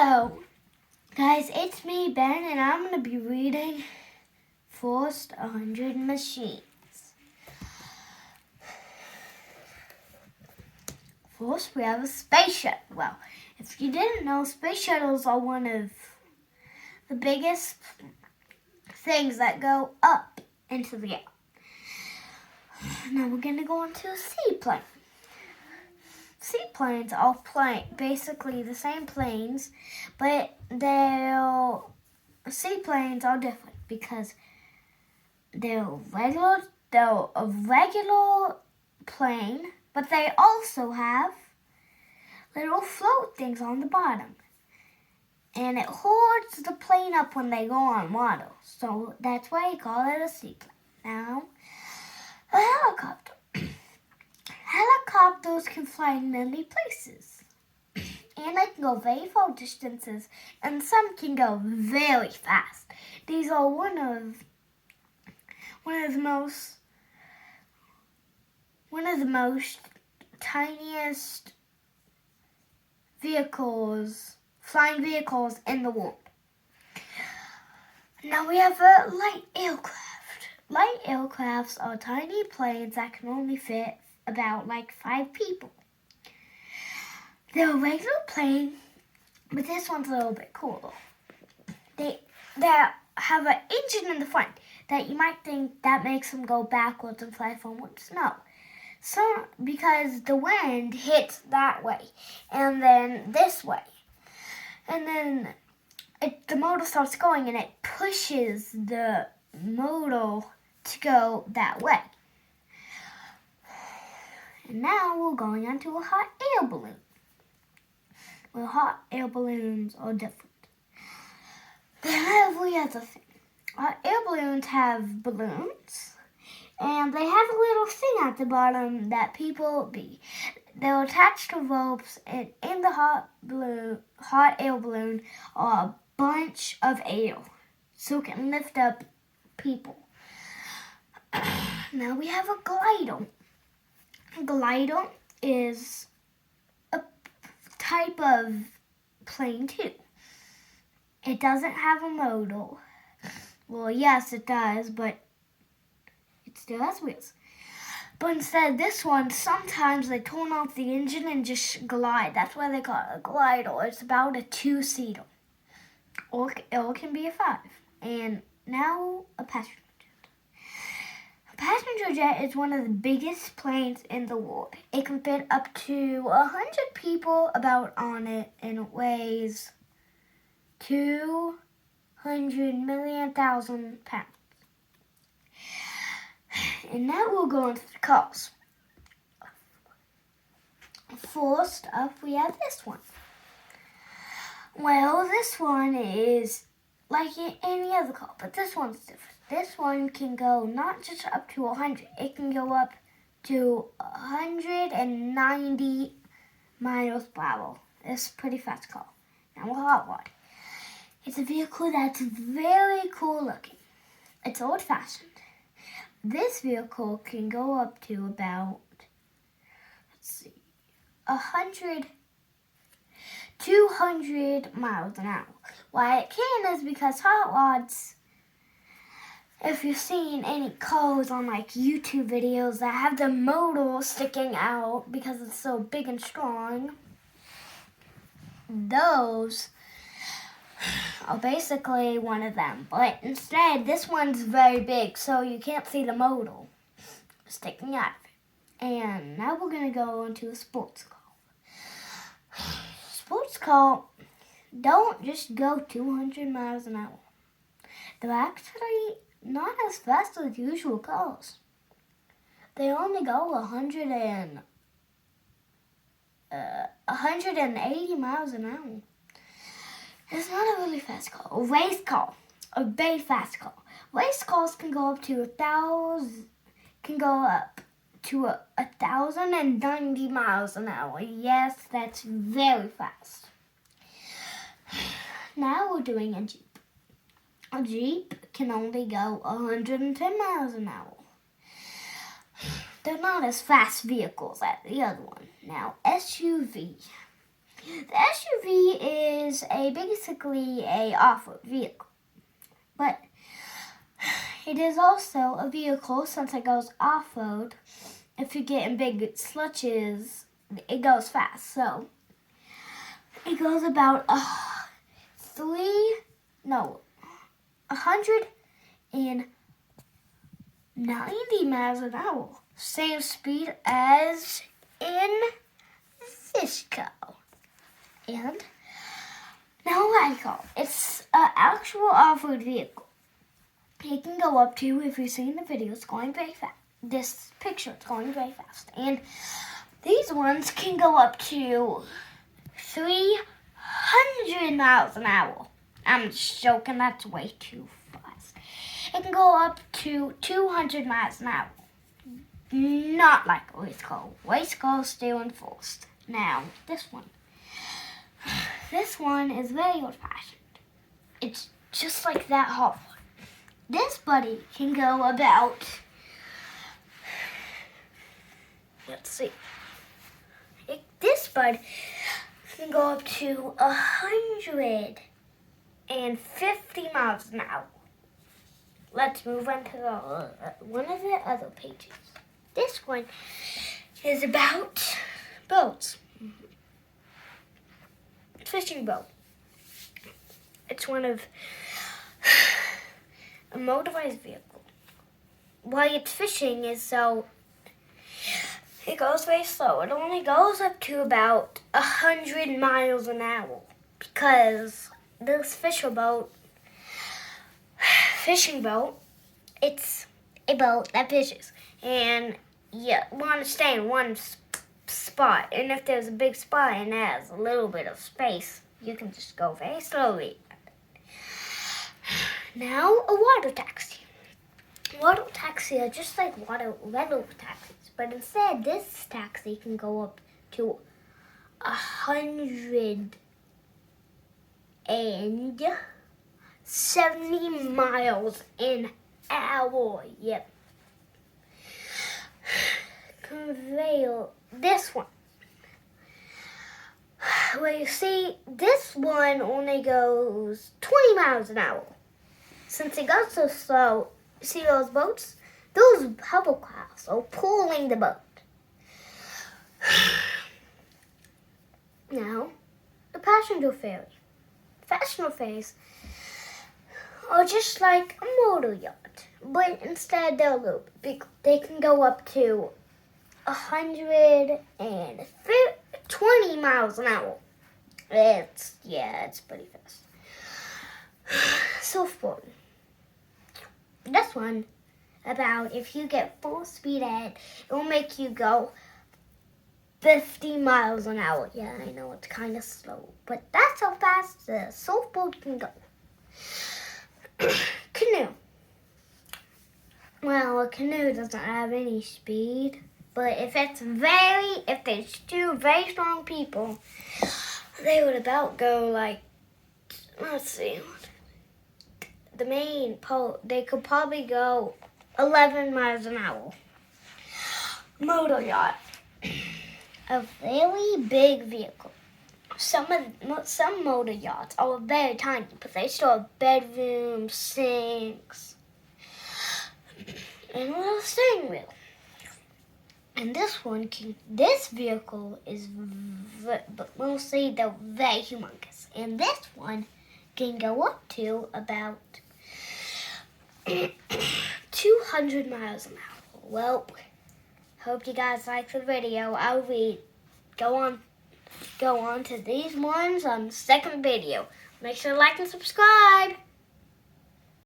Hello, guys, it's me, Ben, and I'm going to be reading First 100 Machines. First, we have a space shuttle. Well, if you didn't know, space shuttles are one of the biggest things that go up into the air. Now we're going to go on to a seaplane. Seaplanes are basically the same planes, but seaplanes are different because they're a regular plane, but they also have little float things on the bottom. And it holds the plane up when they go on water. So that's why you call it a seaplane. Now, a helicopter. Helicopters can fly many places. And they can go very far distances, and some can go very fast. These are one of the most tiniest flying vehicles in the world. Now we have a light aircraft. Light aircrafts are tiny planes that can only fit about 5 people. They're a regular plane, but this one's a little bit cooler. They have an engine in the front that you might think that makes them go backwards and fly forwards. No. Because the wind hits that way and then this way. And then the motor starts going and it pushes the motor to go that way. And now we're going on to a hot air balloon. Well, hot air balloons are different than every other thing. Hot air balloons have balloons, and they have a little thing at the bottom that they're attached to ropes, and in the hot air balloon are a bunch of air, so it can lift up people. Now we have a glider. A glider is a type of plane too. It doesn't have a motor. Well, yes, it does, but it still has wheels. But instead, this one, sometimes they turn off the engine and just glide. That's why they call it a glider. It's about a 2-seater. Or it can be a 5. And now, a passenger jet. A passenger jet is one of the biggest planes in the world. It can fit up to 100 people about on it, and it weighs 200,000,000 pounds. And now we'll go into the cars. First up, we have this one. Well, this one is like any other car, but this one's different. This one can go not just up to 100. It can go up to 190 miles per hour. It's a pretty fast car. Now a hot rod. It's a vehicle that's very cool looking. It's old-fashioned. This vehicle can go up to about, 200 miles an hour. Why it can is because hot rods, if you've seen any cars on YouTube videos that have the motor sticking out because it's so big and strong, those are basically one of them. But instead, this one's very big, so you can't see the motor sticking out of it. And now we're going to go into a sports car. Sports car don't just go 200 miles an hour. They're actually not as fast as usual cars. They only go 180 miles an hour. It's not a really fast car. A race car, a very fast car. Race cars can go up to 1,090 miles an hour. Yes, that's very fast. Now we're doing a Jeep. A Jeep can only go 110 miles an hour. They're not as fast vehicles as the other one. Now, SUV. The SUV is basically a off-road vehicle. But it is also a vehicle, since it goes off-road. If you get in big sluches, it goes fast. So it goes about 190 miles an hour. Same speed as in this car. And now Lyco, it's an actual off-road vehicle. It can go up to, if you've seen the video, it's going very fast. This picture, it's going very fast. And these ones can go up to 300 miles an hour. I'm just joking, that's way too fast. It can go up to 200 miles an hour. Not like a race car. Race cars still enforced. Now, this one. This one is very old-fashioned. It's just like that hot one. This buddy can go about, let's see. This bud can go up to 150 miles an hour. Let's move on to one of the other pages. This one is about boats. Fishing boat. It's one of a motorized vehicle. Why it's fishing is so it goes very slow. It only goes up to about 100 miles an hour because this fishing boat, it's a boat that fishes, and you want to stay in one spot. And if there's a big spot and it has a little bit of space, you can just go very slowly. Now, a water taxi. Water taxis are just like regular taxis, but instead this taxi can go up to 170 miles an hour. Yep. Conveyor. This one. Well, you see, this one only goes 20 miles an hour. Since it goes so slow, see those boats? Those hovercrafts are pulling the boat. Now, the passenger ferry. Passenger ferries are just like a motor yacht, but instead they're a little big. They can go up to 120 miles an hour. It's pretty fast. Surfboard. This one, about if you get full speed ahead, it will make you go 50 miles an hour. Yeah, I know it's kind of slow, but that's how fast the surfboard can go. Canoe. Well, a canoe doesn't have any speed, but if there's two very strong people, they would about go like, let's see, the main pole, they could probably go 11 miles an hour. Motor yacht. A very big vehicle. Some motor yachts are very tiny, but they still have bedrooms, sinks, and a little steering wheel. And this vehicle is mostly very humongous. And this one can go up to about 200 miles an hour. Well, hope you guys liked the video. I'll go on to these ones on the second video. Make sure to like and subscribe.